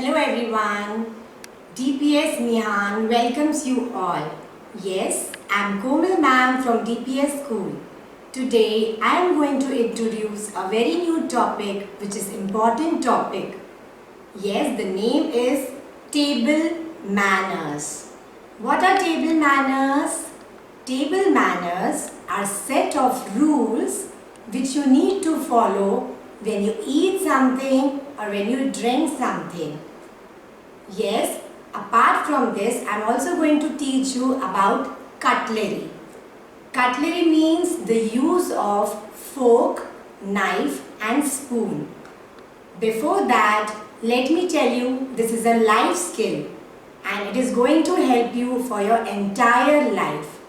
Hello everyone, DPS Nihan welcomes you all. Yes, I am Komal ma'am from DPS school. Today I am going to introduce a very new topic which is important topic. Yes, the name is table manners. What are table manners? Table manners are set of rules which you need to follow when you eat something or when you drink something. Yes, apart from this, I am also going to teach you about cutlery. Cutlery means the use of fork, knife and spoon. Before that, let me tell you this is a life skill and it is going to help you for your entire life.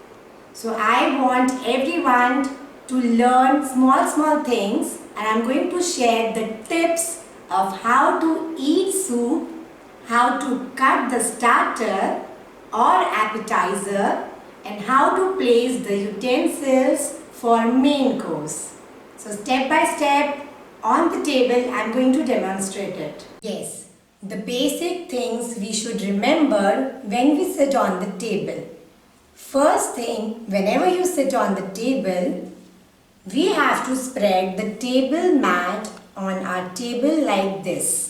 So I want everyone to learn small things and I am going to share the tips of how to eat soup, how to cut the starter or appetizer and how to place the utensils for main course. So step by step on the table I am going to demonstrate it. Yes, the basic things we should remember when we sit on the table. First thing, whenever you sit on the table, we have to spread the table mat on our table like this.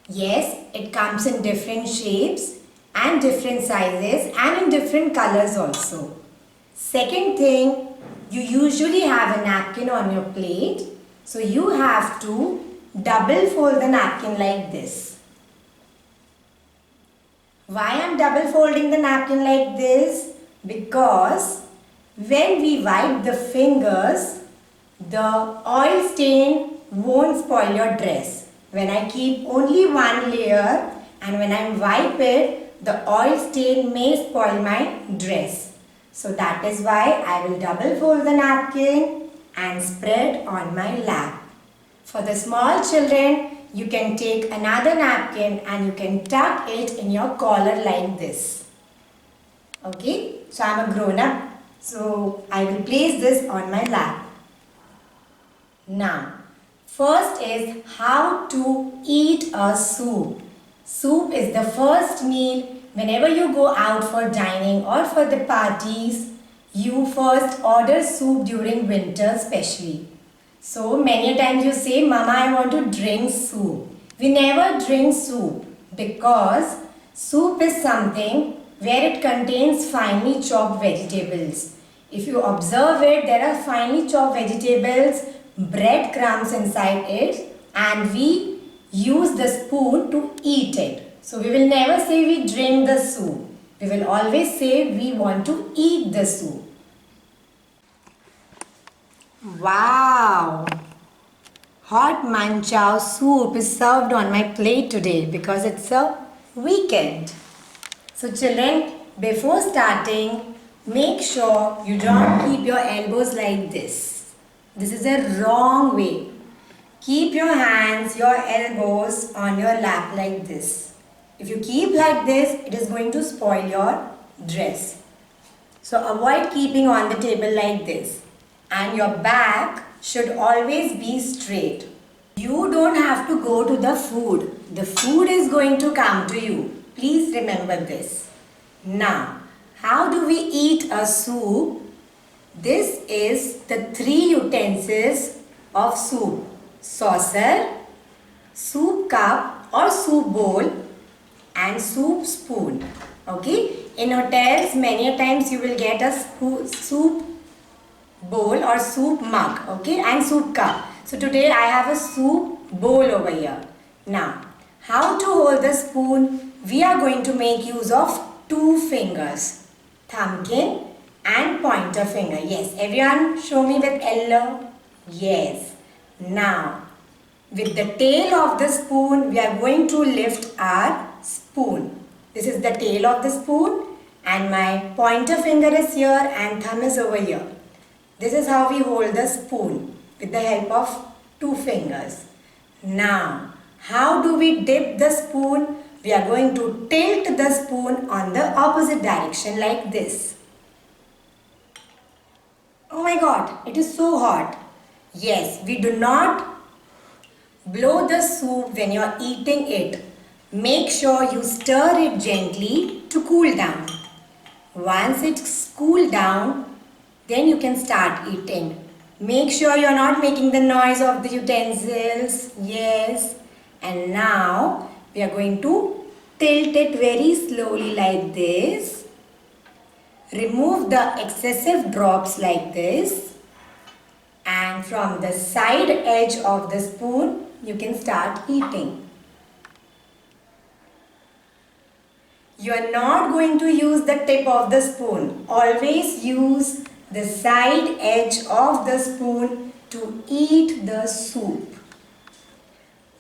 Yes, it comes in different shapes and different sizes and in different colors also. Second thing, you usually have a napkin on your plate. So you have to double fold the napkin like this. Why I am double folding the napkin like this? Because when we wipe the fingers, the oil stain won't spoil your dress. When I keep only one layer and when I wipe it, the oil stain may spoil my dress. So that is why I will double fold the napkin and spread on my lap. For the small children, you can take another napkin and you can tuck it in your collar like this. Okay, so I am a grown up. So I will place this on my lap. Now, first is how to eat a soup. Soup is the first meal whenever you go out for dining or for the parties. You first order soup during winter especially. So many times you say, Mama, I want to drink soup. We never drink soup because soup is something where it contains finely chopped vegetables. If you observe it, there are finely chopped vegetables, breadcrumbs inside it, and we use the spoon to eat it. So we will never say we drink the soup. We will always say we want to eat the soup. Wow! Hot manchow soup is served on my plate today because it's a weekend. So children, before starting, make sure you don't keep your elbows like this. This is a wrong way. Keep your hands, your elbows on your lap like this. If you keep like this, it is going to spoil your dress. So avoid keeping on the table like this. And your back should always be straight. You don't have to go to the food. The food is going to come to you. Please remember this. Now, how do we eat a soup? This is the 3 utensils of soup. Saucer, soup cup or soup bowl and soup spoon. Okay? In hotels, many times you will get a soup bowl or soup mug. Okay? And soup cup. So today I have a soup bowl over here. Now, how to hold the spoon? We are going to make use of 2 fingers. Thumbkin and pointer finger. Yes, everyone show me with yellow. Yes. Now, with the tail of the spoon, we are going to lift our spoon. This is the tail of the spoon and my pointer finger is here and thumb is over here. This is how we hold the spoon with the help of 2 fingers. Now, how do we dip the spoon? We are going to tilt the spoon on the opposite direction like this. Oh my God, it is so hot. Yes, we do not blow the soup when you are eating it. Make sure you stir it gently to cool down. Once it's cooled down, then you can start eating. Make sure you're not making the noise of the utensils. Yes. And now we are going to tilt it very slowly like this. Remove the excessive drops like this. And from the side edge of the spoon, you can start eating. You are not going to use the tip of the spoon. Always use the side edge of the spoon to eat the soup.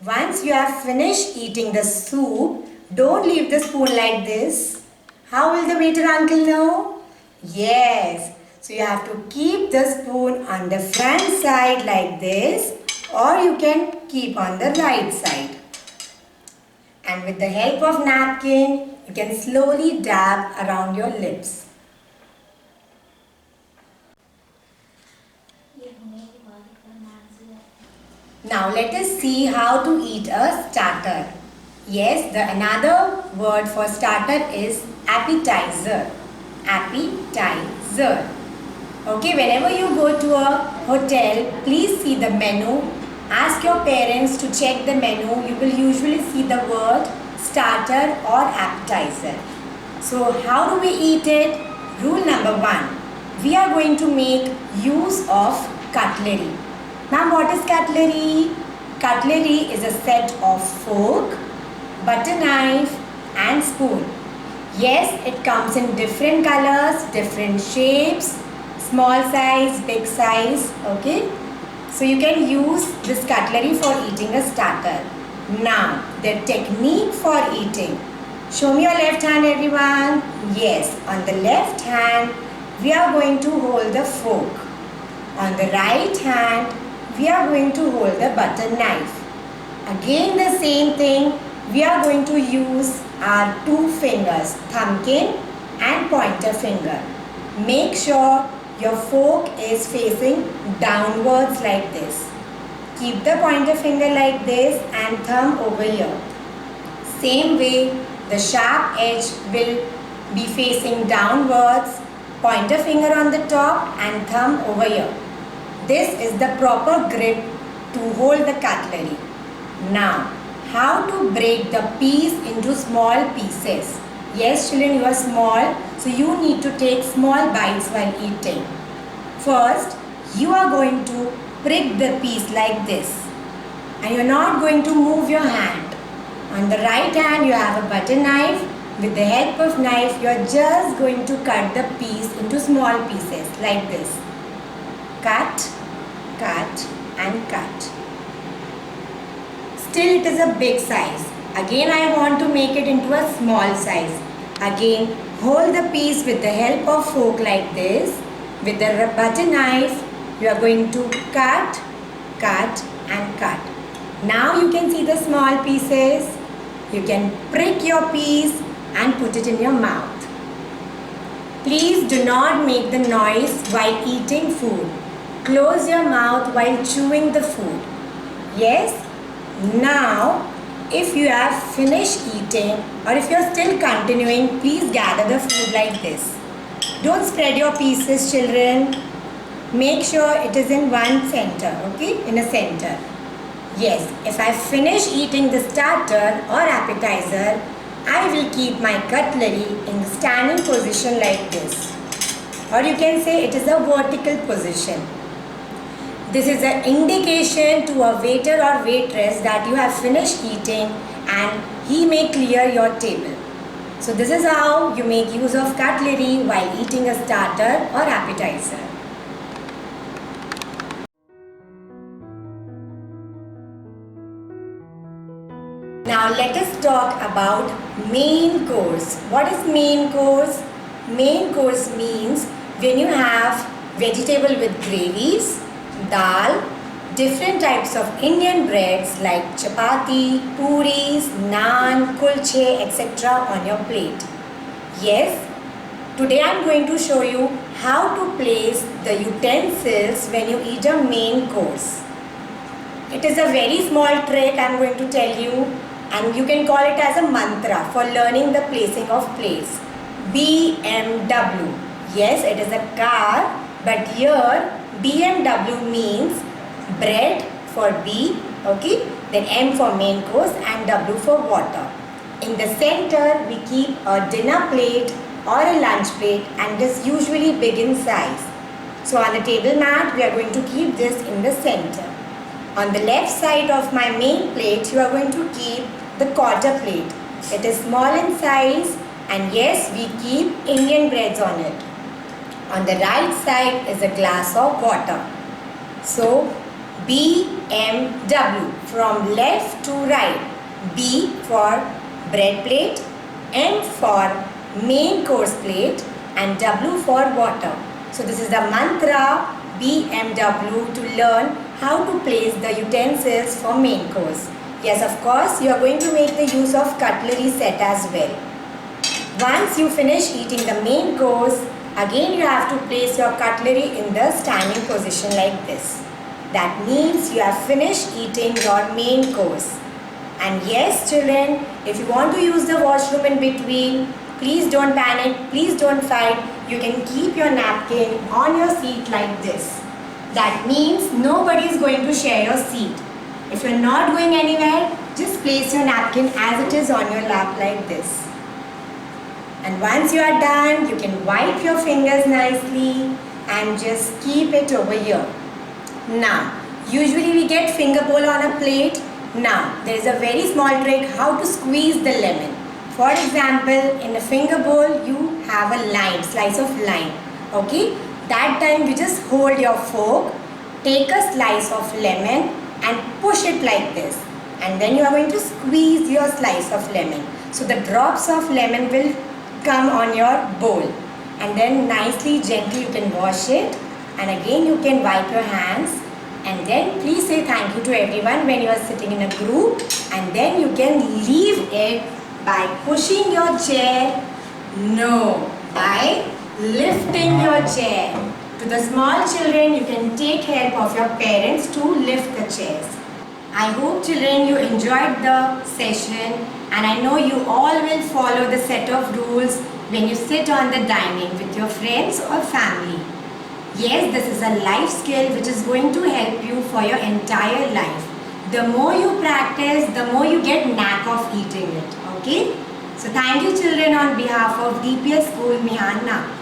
Once you have finished eating the soup, don't leave the spoon like this. How will the waiter uncle know? Yes. So you have to keep the spoon on the front side like this, or you can keep on the right side. And with the help of napkin, you can slowly dab around your lips. Now let us see how to eat a starter. Yes, the another word for starter is appetizer. Appetizer. Okay, whenever you go to a hotel, please see the menu. Ask your parents to check the menu. You will usually see the word starter or appetizer. So how do we eat it? Rule number 1. We are going to make use of cutlery. Now what is cutlery? Cutlery is a set of fork, butter knife and spoon. Yes, it comes in different colors, different shapes, small size, big size. Okay. So you can use this cutlery for eating a starter. Now, the technique for eating. Show me your left hand, everyone. Yes, on the left hand, we are going to hold the fork. On the right hand, we are going to hold the butter knife. Again the same thing, we are going to use our 2 fingers, thumbnail and pointer finger. Make sure your fork is facing downwards like this. Keep the pointer finger like this and thumb over here. Same way, the sharp edge will be facing downwards, pointer finger on the top and thumb over here. This is the proper grip to hold the cutlery. Now, how to break the piece into small pieces. Yes, children, you are small, so you need to take small bites while eating. First, you are going to prick the piece like this. And you are not going to move your hand. On the right hand, you have a butter knife. With the help of knife, you are just going to cut the piece into small pieces like this. Cut, cut and cut. Still it is a big size. Again I want to make it into a small size. Again hold the piece with the help of fork like this. With the butter knife you are going to cut, cut and cut. Now you can see the small pieces. You can prick your piece and put it in your mouth. Please do not make the noise while eating food. Close your mouth while chewing the food. Yes? Now, if you have finished eating or if you are still continuing, please gather the food like this. Don't spread your pieces, children. Make sure it is in one center, okay? In a center. Yes, if I finish eating the starter or appetizer, I will keep my cutlery in the standing position like this. Or you can say it is a vertical position. This is an indication to a waiter or waitress that you have finished eating and he may clear your table. So this is how you make use of cutlery while eating a starter or appetizer. Now let us talk about main course. What is main course? Main course means when you have vegetable with gravies, dal, different types of Indian breads like chapati, puris, naan, kulche, etc. on your plate. Yes, today I am going to show you how to place the utensils when you eat a main course. It is a very small trick I am going to tell you. and you can call it as a mantra for learning the placing of plates. BMW. Yes, it is a car, but here BMW means bread for B, okay, then M for main course and W for water. In the center we keep a dinner plate or a lunch plate, and this usually big in size. So on the table mat we are going to keep this in the center. On the left side of my main plate you are going to keep the quarter plate. It is small in size, and yes, we keep Indian breads on it. On the right side is a glass of water. So BMW, from left to right. B for bread plate, M for main course plate, and W for water. So this is the mantra BMW to learn how to place the utensils for main course. Yes, of course, you are going to make the use of cutlery set as well. Once you finish eating the main course, again you have to place your cutlery in the standing position like this. That means you have finished eating your main course. And yes, children, if you want to use the washroom in between, please don't panic, please don't fight. You can keep your napkin on your seat like this. That means nobody is going to share your seat. If you're not going anywhere, just place your napkin as it is on your lap like this. And once you are done, you can wipe your fingers nicely and just keep it over here. Now, usually we get finger bowl on a plate. Now, there is a very small trick how to squeeze the lemon. For example, in a finger bowl, you have a lime, slice of lime. Okay? That time you just hold your fork, take a slice of lemon and push it like this. And then you are going to squeeze your slice of lemon. So the drops of lemon will come on your bowl. And then nicely, gently you can wash it. And again you can wipe your hands. And then please say thank you to everyone when you are sitting in a group. And then you can leave it by pushing your chair. No, by lifting your chair. To the small children, you can take help of your parents to lift the chairs. I hope children you enjoyed the session, and I know you all will follow the set of rules when you sit on the dining with your friends or family. Yes, this is a life skill which is going to help you for your entire life. The more you practice, the more you get knack of eating it. Okay? So thank you children on behalf of DPS School Mihanna.